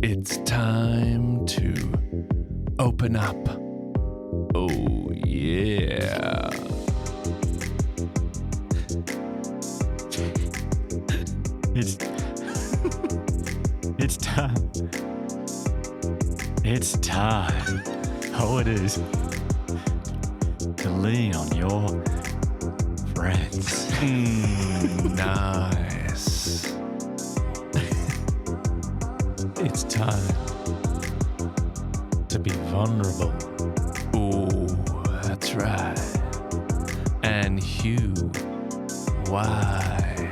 It's time to open up. Oh, yeah. It's time. It's time. Oh, it is. To lean on your friends. Nice. It's time to be vulnerable. Ooh, that's right. And Hugh, why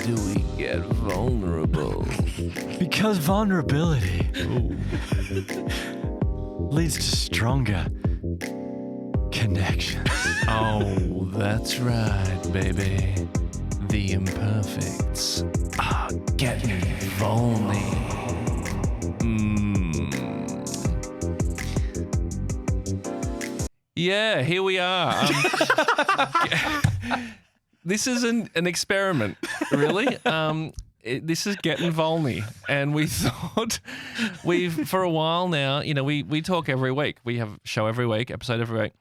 do we get vulnerable? Because vulnerability leads to stronger connections. Oh, that's right, baby. The Imperfects are getting Vulny. Yeah, here we are. This is an experiment, really. This is Gettin Vulny, and we thought for a while now, we talk every week. We have a show every week, episode every week,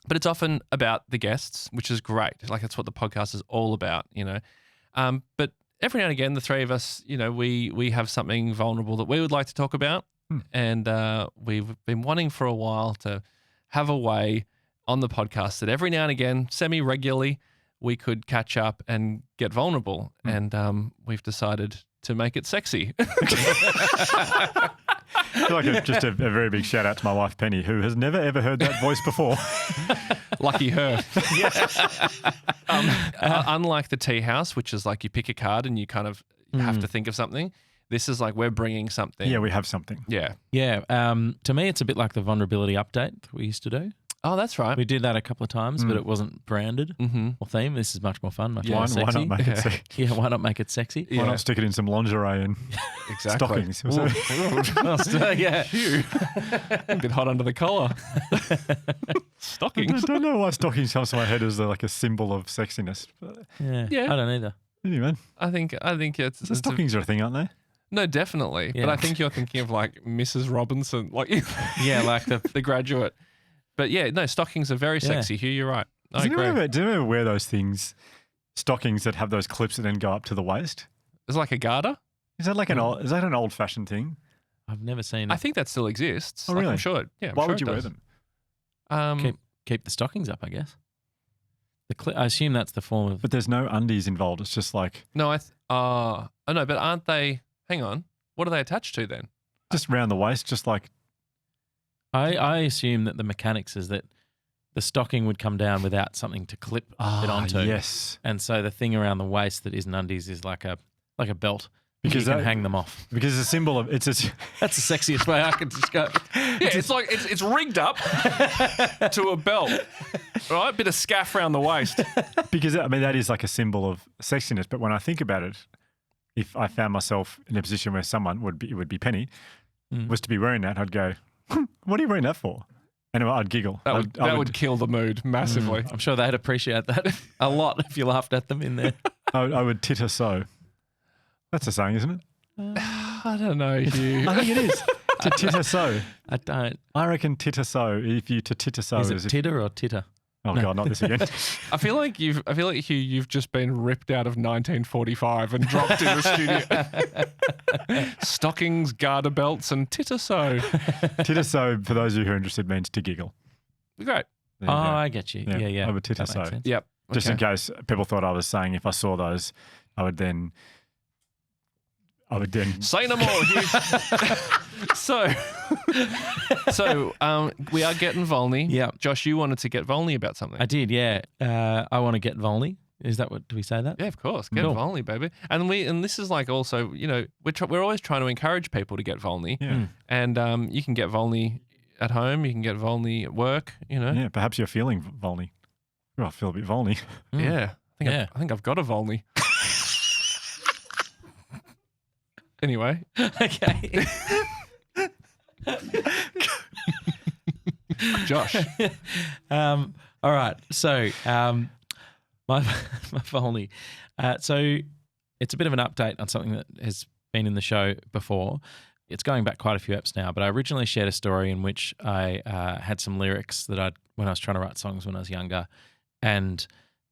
but it's often about the guests, which is great. Like, that's what the podcast is all about, But every now and again, the three of us, we have something vulnerable that we would like to talk about, and we've been wanting for a while to have a way on the podcast that every now and again, semi-regularly, we could catch up and get vulnerable. And we've decided to make it sexy. I feel like just a very big shout out to my wife, Penny, who has never, ever heard that voice before. Lucky her. Unlike the tea house, which is like you pick a card and you kind of have to think of something, this is like we're bringing something. Yeah, we have something. Yeah. Yeah. To me, it's a bit like the vulnerability update that we used to do. Oh, that's right. We did that a couple of times, but it wasn't branded or themed. This is much more fun, much more sexy. Why not make it sexy? Yeah, why not make it sexy? Why not stick it in some lingerie and stockings? Yeah. Phew. A bit hot under the collar. Stockings. I don't know why stockings comes to my head as like a symbol of sexiness. But Yeah. I don't either. anyway, I think it's stockings are a thing, aren't they? No, definitely. Yeah. But I think you're thinking of like Mrs. Robinson, like Yeah, like the Graduate. But yeah, no, stockings are very sexy. Hugh, you're right. I agree. Do you ever wear those things, stockings that have those clips that then go up to the waist? It's like a garter. Is that like an old fashioned thing? I've never seen it. I think that still exists. Oh, really? I'm sure. Yeah. Why would you wear them? Keep the stockings up, I guess. I assume that's the form of. But there's no undies involved. It's just like No, oh no, but aren't they? Hang on. What are they attached to then? just round the waist, just like. I assume that the mechanics is that the stocking would come down without something to clip it onto. Yes. And so the thing around the waist that isn't undies is like a belt. Because you can hang them off. Because it's a symbol of That's the sexiest way I could just go. Yeah, it's like it's rigged up to a belt, right? Bit of scaff around the waist. Because I mean that is like a symbol of sexiness. But when I think about it, if I found myself in a position where someone would be Penny, was to be wearing that, I'd go, "What are you wearing that for?" And I'd giggle. That would kill the mood massively. I'm sure they'd appreciate that a lot if you laughed at them in there. I would titter so. That's a saying, isn't it? I don't know, Hugh. I think it is. To titter so. I don't. I reckon titter so. If you to titter so Is it titter or titter? Oh God, not this again. I feel like Hugh, you've just been ripped out of 1945 and dropped in the studio. Stockings, garter belts, and titter so. Titter so, for those of you who are interested, means to giggle. Great. There you go. I get you. Yeah. I would titter That makes so. sense. Yep. Just in case people thought I was saying if I saw those, I would then. Say no more, Hugh. So we are getting Vulny. Yeah. Josh, you wanted to get Vulny about something. I did, yeah. I want to get Vulny. Is that what? Do we say that? Yeah, of course. Get Cool. Vulny, baby. And this is like also, we're always trying to encourage people to get Vulny. Yeah. And you can get Vulny at home. You can get Vulny at work. Yeah, perhaps you're feeling vulny. Oh, I feel a bit vulny. Yeah. I think I've got a Vulny. Anyway. Okay. Josh. All right. So, my Vulny. So it's a bit of an update on something that has been in the show before. It's going back quite a few eps now, but I originally shared a story in which I had some lyrics that when I was trying to write songs when I was younger, and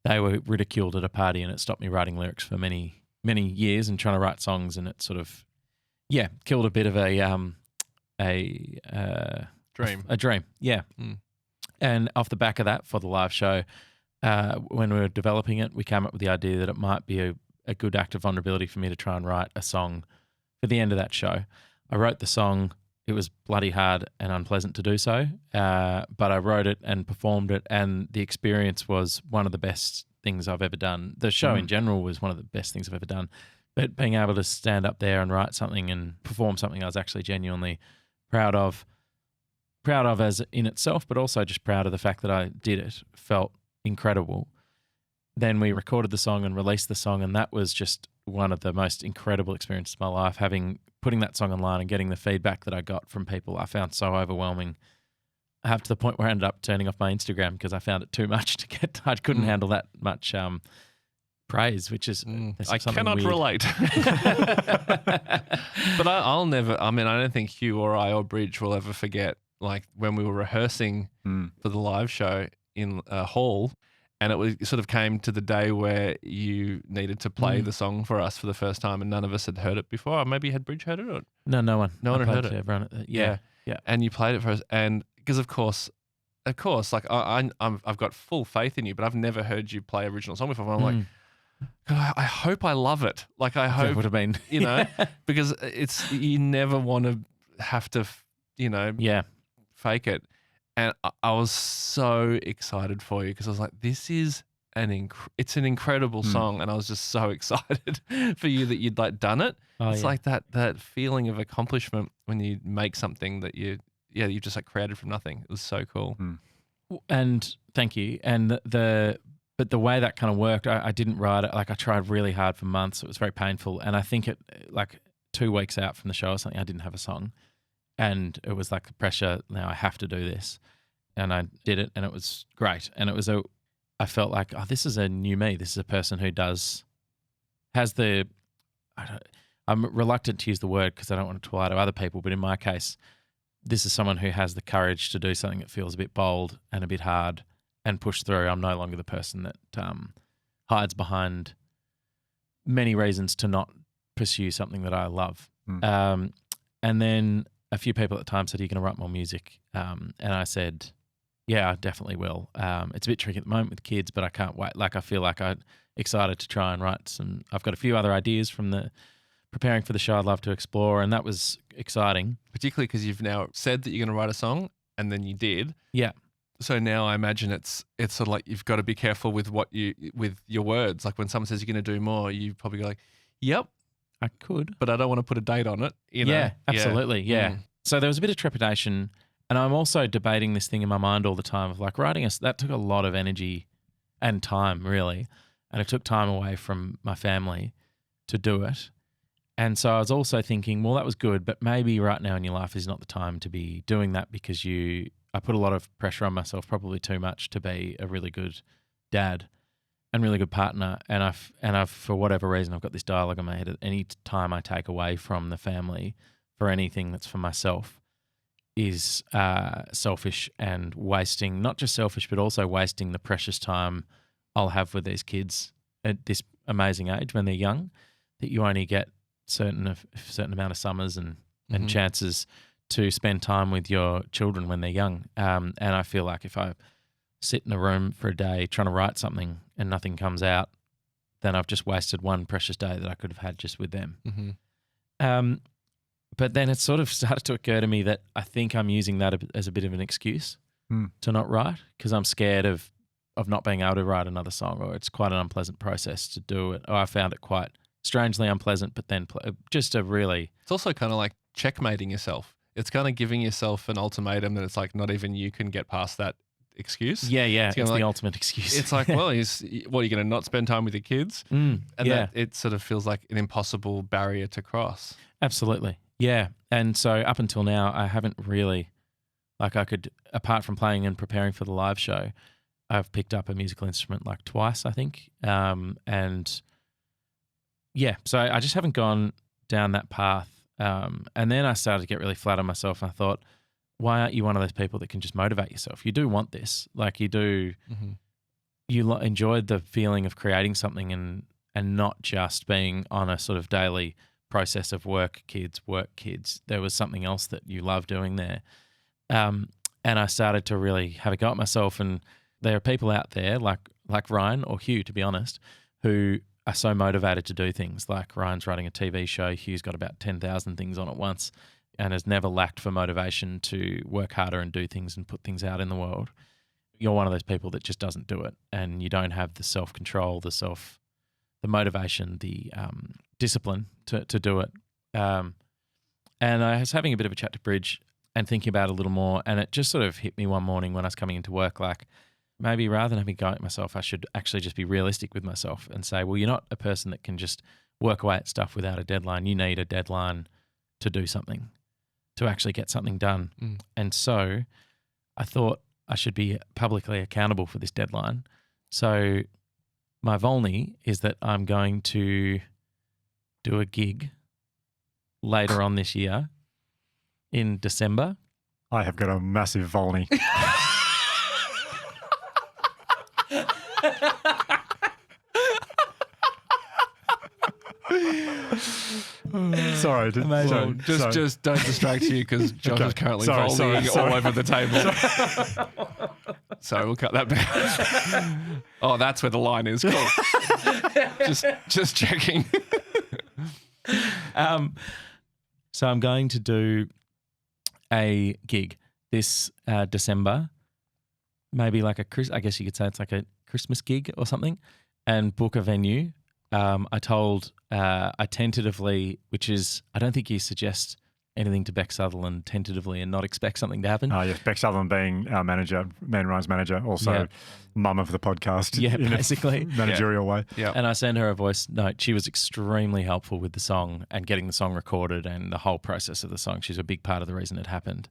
they were ridiculed at a party, and it stopped me writing lyrics for many, many years and trying to write songs, and it sort of, killed a bit of a Dream. A dream, yeah. And off the back of that, for the live show, when we were developing it, we came up with the idea that it might be a good act of vulnerability for me to try and write a song for the end of that show. I wrote the song. It was bloody hard and unpleasant to do so, but I wrote it and performed it, and the experience was one of the best things I've ever done. The show in general was one of the best things I've ever done, but being able to stand up there and write something and perform something I was actually genuinely proud of as in itself, but also just proud of the fact that I did it, felt incredible. Then we recorded the song and released the song, and that was just one of the most incredible experiences of my life. Putting that song online and getting the feedback that I got from people, I found so overwhelming. I have to the point where I ended up turning off my Instagram because I found it too much to get. I couldn't handle that much praise, which is I cannot weird. relate. But I'll never. I mean, I don't think Hugh or I or Bridge will ever forget. Like when we were rehearsing for the live show in a hall. And it sort of came to the day where you needed to play the song for us for the first time, and none of us had heard it before. Or maybe had Bridge heard it? Or? No one. No one had heard it. Everyone, Yeah. And you played it for us, and because of course, like I've got full faith in you, but I've never heard you play original song before. And I'm like, God, I hope I love it. Like I hope it would have been, because you never want to have to, fake it. And I was so excited for you because I was like, this is it's an incredible song. And I was just so excited for you that you'd like done it. It's like that feeling of accomplishment when you make something that you just like created from nothing. It was so cool. And thank you. And but the way that kind of worked, I didn't write it. Like I tried really hard for months. It was very painful. And I think like 2 weeks out from the show or something, I didn't have a song. And it was like the pressure, now I have to do this. And I did it, and it was great. And I felt like, oh, this is a new me. This is a person who I'm reluctant to use the word because I don't want to lie to other people, but in my case, this is someone who has the courage to do something that feels a bit bold and a bit hard and push through. I'm no longer the person that hides behind many reasons to not pursue something that I love. And then a few people at the time said, are you going to write more music? And I said, yeah, I definitely will. It's a bit tricky at the moment with kids, but I can't wait. Like I feel like I'm excited to try and write some. I've got a few other ideas from the preparing for the show I'd love to explore, and that was exciting. Particularly because you've now said that you're going to write a song, and then you did. Yeah. So now I imagine it's sort of like you've got to be careful with with your words. Like when someone says you're going to do more, you probably go like, "Yep, I could, but I don't want to put a date on it." Yeah, absolutely. Yeah. So there was a bit of trepidation, and I'm also debating this thing in my mind all the time of like writing that took a lot of energy and time, really, and it took time away from my family to do it. And so I was also thinking, well, that was good, but maybe right now in your life is not the time to be doing that because I put a lot of pressure on myself, probably too much, to be a really good dad and really good partner. And I've for whatever reason, I've got this dialogue in my head. Any time I take away from the family for anything that's for myself is selfish and wasting, not just selfish, but also wasting the precious time I'll have with these kids at this amazing age when they're young, that you only get a certain amount of summers and chances to spend time with your children when they're young. And I feel like if I sit in a room for a day trying to write something and nothing comes out, then I've just wasted one precious day that I could have had just with them. But then it sort of started to occur to me that I think I'm using that as a bit of an excuse to not write because I'm scared of not being able to write another song, or it's quite an unpleasant process to do it. Or I found it quite strangely unpleasant, but then just a really... It's also kind of like checkmating yourself. It's kind of giving yourself an ultimatum that it's like not even you can get past that excuse. Yeah. It's like, the ultimate excuse. It's like, well, what are you going to not spend time with your kids? And that it sort of feels like an impossible barrier to cross. Absolutely. Yeah. And so up until now, I haven't really, apart from playing and preparing for the live show, I've picked up a musical instrument like twice, I think. And yeah, so I just haven't gone down that path. And then I started to get really flat on myself. I thought, why aren't you one of those people that can just motivate yourself? You do want this. Like you do, you enjoyed the feeling of creating something and not just being on a sort of daily process of work, kids. There was something else that you love doing there. And I started to really have a go at myself. And there are people out there like Ryan or Hugh, to be honest, who are so motivated to do things. Like Ryan's writing a TV show. Hugh's got about 10,000 things on at once and has never lacked for motivation to work harder and do things and put things out in the world. You're one of those people that just doesn't do it, and you don't have the self-control, the motivation, the discipline to do it. And I was having a bit of a chat to Bridge and thinking about it a little more, and it just sort of hit me one morning when I was coming into work, like maybe rather than having a go at myself, I should actually just be realistic with myself and say, well, you're not a person that can just work away at stuff without a deadline. You need a deadline to do something, to actually get something done. And so I thought I should be publicly accountable for this deadline. So my Vulny is that I'm going to do a gig later on this year in December. I have got a massive Vulny. Sorry. Just don't distract you because Josh is currently volleying all over the table. Sorry, we'll cut that back. Oh, that's where the line is. Cool. just checking. So I'm going to do a gig this December, maybe like I guess you could say it's like a Christmas gig or something, and book a venue. I tentatively, which is, I don't think you suggest anything to Beck Sutherland tentatively and not expect something to happen. Oh, yes. Beck Sutherland being our manager, Man Ryan's manager, also mum of the podcast. Yeah, in basically. A managerial way. Yeah. And I sent her a voice note. She was extremely helpful with the song and getting the song recorded and the whole process of the song. She's a big part of the reason it happened.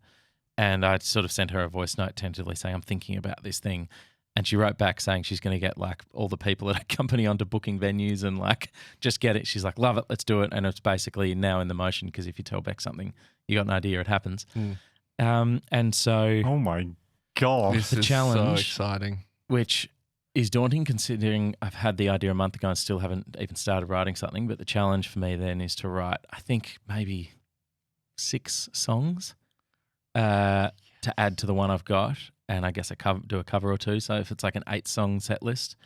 And I sort of sent her a voice note tentatively saying, I'm thinking about this thing. And she wrote back saying she's going to get like all the people at her company onto booking venues and like just get it. She's like, love it, let's do it. And it's basically now in the motion because if you tell Beck something, you got an idea, it happens. And so, oh my God, this the is challenge, so exciting, which is daunting considering I've had the idea a month ago and still haven't even started writing something. But the challenge for me then is to write, I think maybe 6 songs to add to the one I've got. And I guess do a cover or 2. So if it's like an 8-song set list,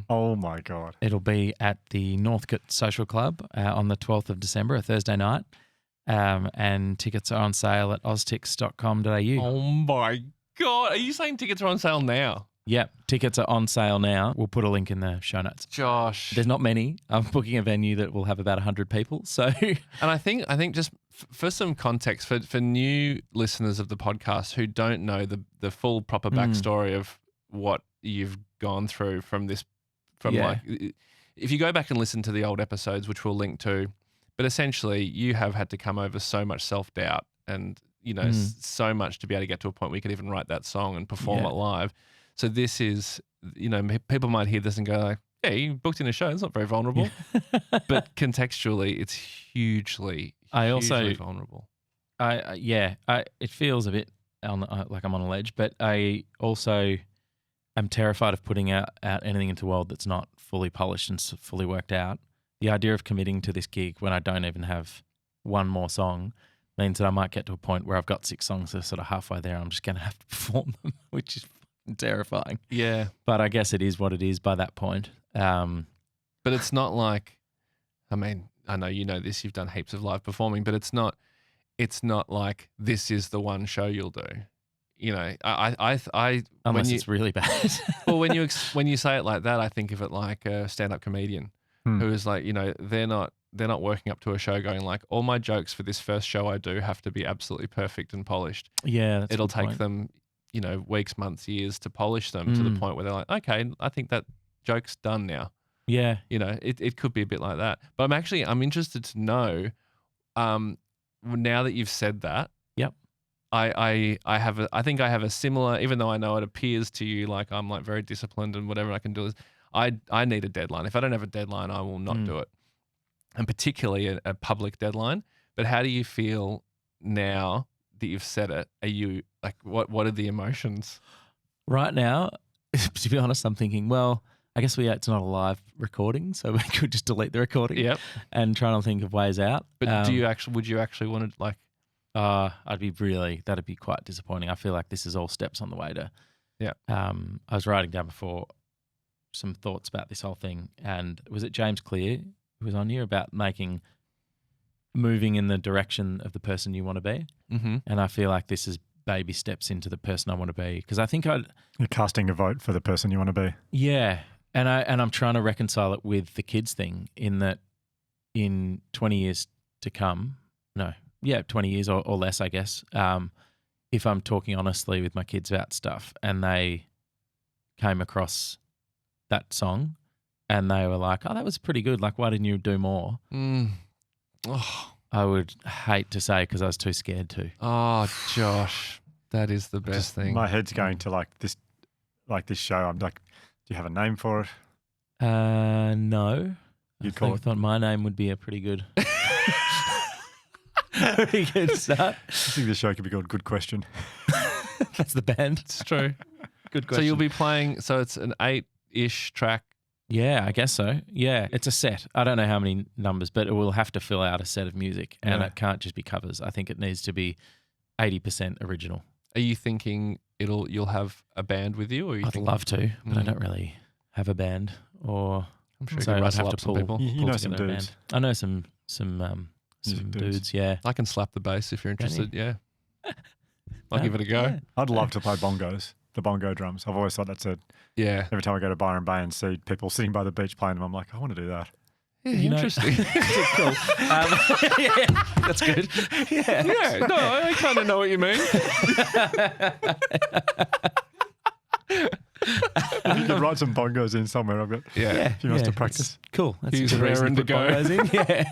oh my God, it'll be at the Northcote Social Club on the 12th of December, a Thursday night. And tickets are on sale at oztix.com.au. Oh my God. Are you saying tickets are on sale now? Yep, tickets are on sale now. We'll put a link in the show notes. Josh. There's not many. I'm booking a venue that will have about 100 people. So, and I think just for some context, for new listeners of the podcast who don't know the full proper backstory of what you've gone through like, if you go back and listen to the old episodes, which we'll link to, but essentially you have had to come over so much self-doubt and, so much to be able to get to a point where you could even write that song and perform it live. So this is, people might hear this and go like, yeah, you booked in a show. It's not very vulnerable. But contextually, it's hugely vulnerable. It feels a bit like I'm on a ledge, but I also am terrified of putting out anything into the world that's not fully polished and fully worked out. The idea of committing to this gig when I don't even have one more song means that I might get to a point where I've got 6 songs that are sort of halfway there. I'm just going to have to perform them, which is terrifying. Yeah. But I guess it is what it is by that point. But it's not like, I mean, I know you know this, you've done heaps of live performing, but it's not like this is the one show you'll do. Unless it's really bad. Well, when you say it like that, I think of it like a stand-up comedian who is like, they're not working up to a show going like, all my jokes for this first show I do have to be absolutely perfect and polished. Yeah, it'll take them, weeks, months, years to polish them to the point where they're like, okay, I think that joke's done now. Yeah. It could be a bit like that. But I'm interested to know, now that you've said that. Yep. I think I have a similar, even though I know it appears to you like I'm like very disciplined and whatever I can do is I need a deadline. If I don't have a deadline, I will not do it. and particularly a public deadline. But how do you feel now that you've said it? Are you like, what are the emotions? Right now, to be honest, I'm thinking, well, I guess it's not a live recording, so we could just delete the recording. Yep. And try to think of ways out. But would you actually want to like? That'd be quite disappointing. I feel like this is all steps on the way to. Yeah. I was writing down before some thoughts about this whole thing, and was it James Clear who was on here about moving in the direction of the person you want to be? Mm-hmm. And I feel like this is baby steps into the person I want to be, because I think You're casting a vote for the person you want to be. Yeah, and I'm trying to reconcile it with the kids thing, in that in 20 years to come, 20 years or less, I guess, if I'm talking honestly with my kids about stuff and they came across that song and they were like, oh, that was pretty good, like, why didn't you do more? Oh, I would hate to say, because I was too scared to. oh, Josh, that is the best thing. My head's going to like this show. I'm like, do you have a name for it? No. You'd I call it. thought my name would be a pretty good, pretty good start. I think the show could be called Good Question. That's the band. It's true. Good So question. you'll be playing. So it's an 8-ish track. Yeah, I guess so. Yeah, it's a set. I don't know how many numbers, but it will have to fill out a set of music, and Yeah. it can't just be covers. I think it needs to be 80% original. Are you thinking you'll have a band with you, or you I'd think love to, but I Mm. don't really have a band, or I'm sure you so can I'd rustle have up to some pull. people. You pull know some together a dudes. band. I know some Music dudes. dudes. Yeah, I can slap the bass if you're Can interested. Yeah, I'll give it a go. Yeah. I'd love to play bongos, the bongo drums. I've always thought that's it. Yeah, Every time I go to Byron Bay and see people sitting by the beach playing them, I'm like, I want to do that. yeah, You know- interesting. Cool. Yeah, that's good. Yeah. Yeah, no, I kind of know what you mean. If you could write some bongos in somewhere, I've got Yeah. Yeah, a few months to it's practice. cool. That's He's a good reason raring to to put go. bongos in. Yeah.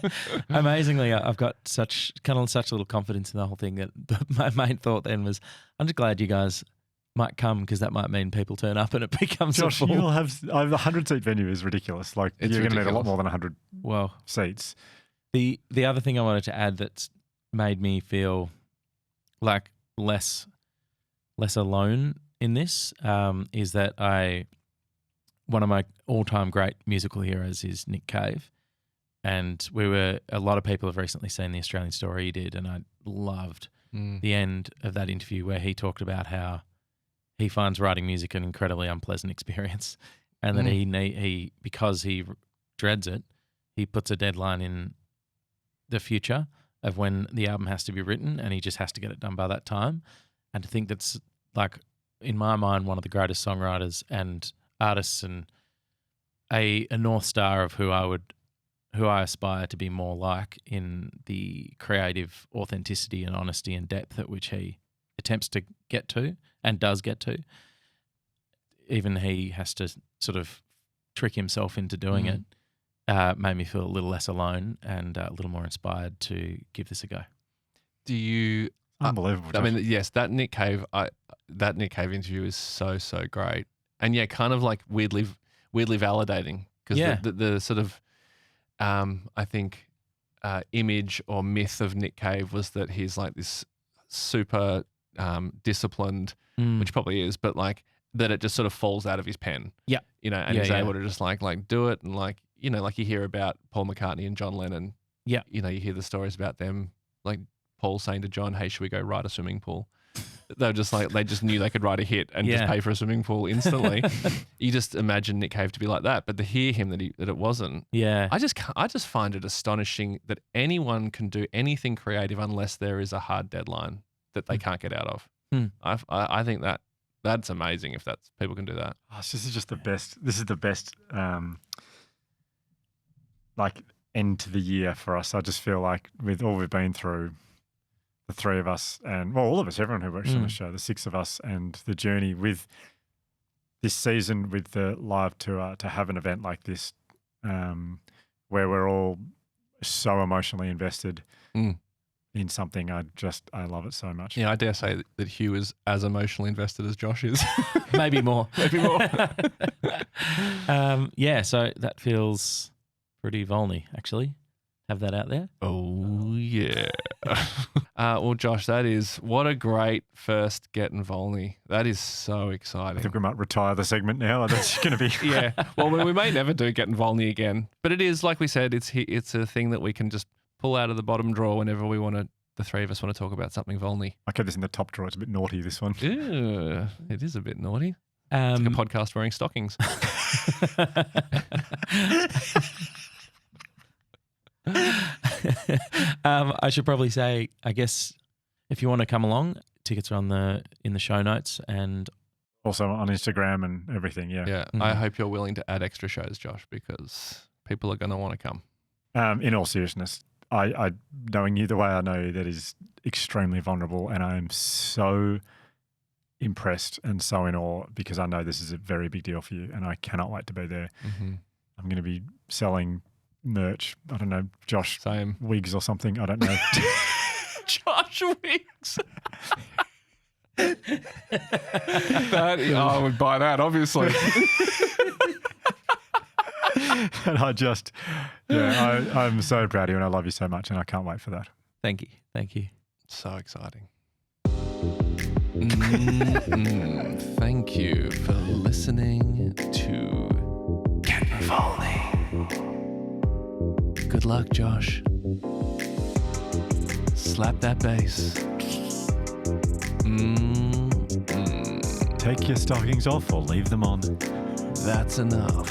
Amazingly, I've got such little confidence in the whole thing that my main thought then was, I'm just glad you guys might come, because that might mean people turn up and it becomes Josh, a full. you'll have a 100-seat venue is ridiculous. Like It's you're going to need a lot ridiculous. more than 100 Well, seats. the other thing I wanted to add that's made me feel like less alone in this is that one of my all-time great musical heroes is Nick Cave, and a lot of people have recently seen the Australian Story he did, and I loved the end of that interview where he talked about how he finds writing music an incredibly unpleasant experience, and that he because he dreads it, he puts a deadline in the future of when the album has to be written, and he just has to get it done by that time. And to think that's, like, in my mind, one of the greatest songwriters and artists, and a North Star of who I aspire to be more like in the creative authenticity and honesty and depth at which he attempts to get to and does get to. Even he has to sort of trick himself into doing it. Made me feel a little less alone and a little more inspired to give this a go. Do you? Unbelievable. I mean, Josh. yes, that Nick Cave interview is so great, and yeah, kind of like weirdly validating, because Yeah. the sort of I think image or myth of Nick Cave was that he's like this super disciplined, which probably is, but like that it just sort of falls out of his pen. Yeah. You know, and Yeah, he's yeah. able to just like do it, and like, you know, like you hear about Paul McCartney and John Lennon. Yeah. You know, you hear the stories about them, like Paul saying to John, "Hey, should we go ride a swimming pool?" They just knew they could write a hit and just Yeah. pay for a swimming pool instantly. You just imagine Nick Cave to be like that, but to hear him that it wasn't. Yeah. I just find it astonishing that anyone can do anything creative unless there is a hard deadline that they can't get out of. I think that's amazing if people can do that. Oh, this is just the best. This is the best, like, end to the year for us. I just feel like with all we've been through, the three of us, and well, all of us, everyone who works on the show, the six of us, and the journey with this season with the live tour, to have an event like this, where we're all so emotionally invested in something. I love it so much. Yeah, I dare say that Hugh is as emotionally invested as Josh is. Maybe more. Maybe more. Yeah, so that feels pretty Vulny, actually. have that out there. Oh, yeah. Well, Josh, what a great first Gettin Vulny. That is so exciting. I think we might retire the segment now. That's going to be... Yeah. Well, we may never do Gettin Vulny again. But it is, like we said, it's a thing that we can just pull out of the bottom drawer whenever we want to. The three of us want to talk about something Vulny. I kept this in the top drawer. It's a bit naughty, this one. Ew, it is a bit naughty. It's like a podcast wearing stockings. I should probably say, I guess, if you want to come along, tickets are in the show notes and also on Instagram and everything. Yeah. Yeah. I hope you're willing to add extra shows, Josh, because people are going to want to come. In all seriousness, I knowing you the way I know you, that is extremely vulnerable, and I am so impressed and so in awe because I know this is a very big deal for you, and I cannot wait to be there. Mm-hmm. I'm going to be selling merch. I don't know, Josh, Same. wigs or something. I don't know. Josh wigs. I would buy that, obviously. And I'm so proud of you, and I love you so much, and I can't wait for that. Thank you. Thank you. So exciting. Thank you for listening to Gettin Vulny. Good luck, Josh. Slap that bass. Take your stockings off or leave them on. That's enough.